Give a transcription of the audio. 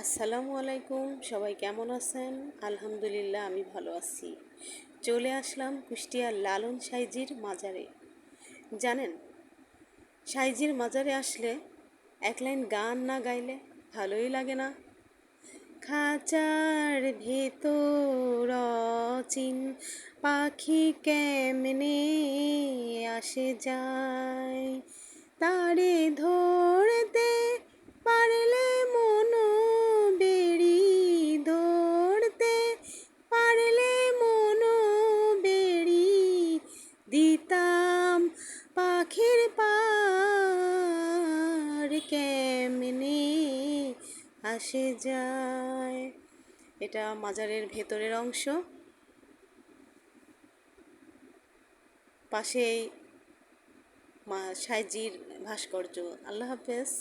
আসসালামু আলাইকুম, সবাই কেমন আছেন? আলহামদুলিল্লাহ, আমি ভালো আছি। চলে আসলাম কুষ্টিয়ার লালন সাইজির মাজারে। জানেন, সাইজির মাজারে আসলে এক লাইন গান না গাইলে ভালোই লাগে না। খাঁচার ভেতর অচিন পাখি কেমনে আসে যায়, তারে ধরতে পারলে মনো বেড়ি, ধরতে পারলে মনো বেড়ি দিতাম পাখির পার কেমনে আসে যায়। এটা মাজারের ভেতরের অংশ, পাশেই সাইজির ভাস্কর্য। আল্লাহ হাফেজ।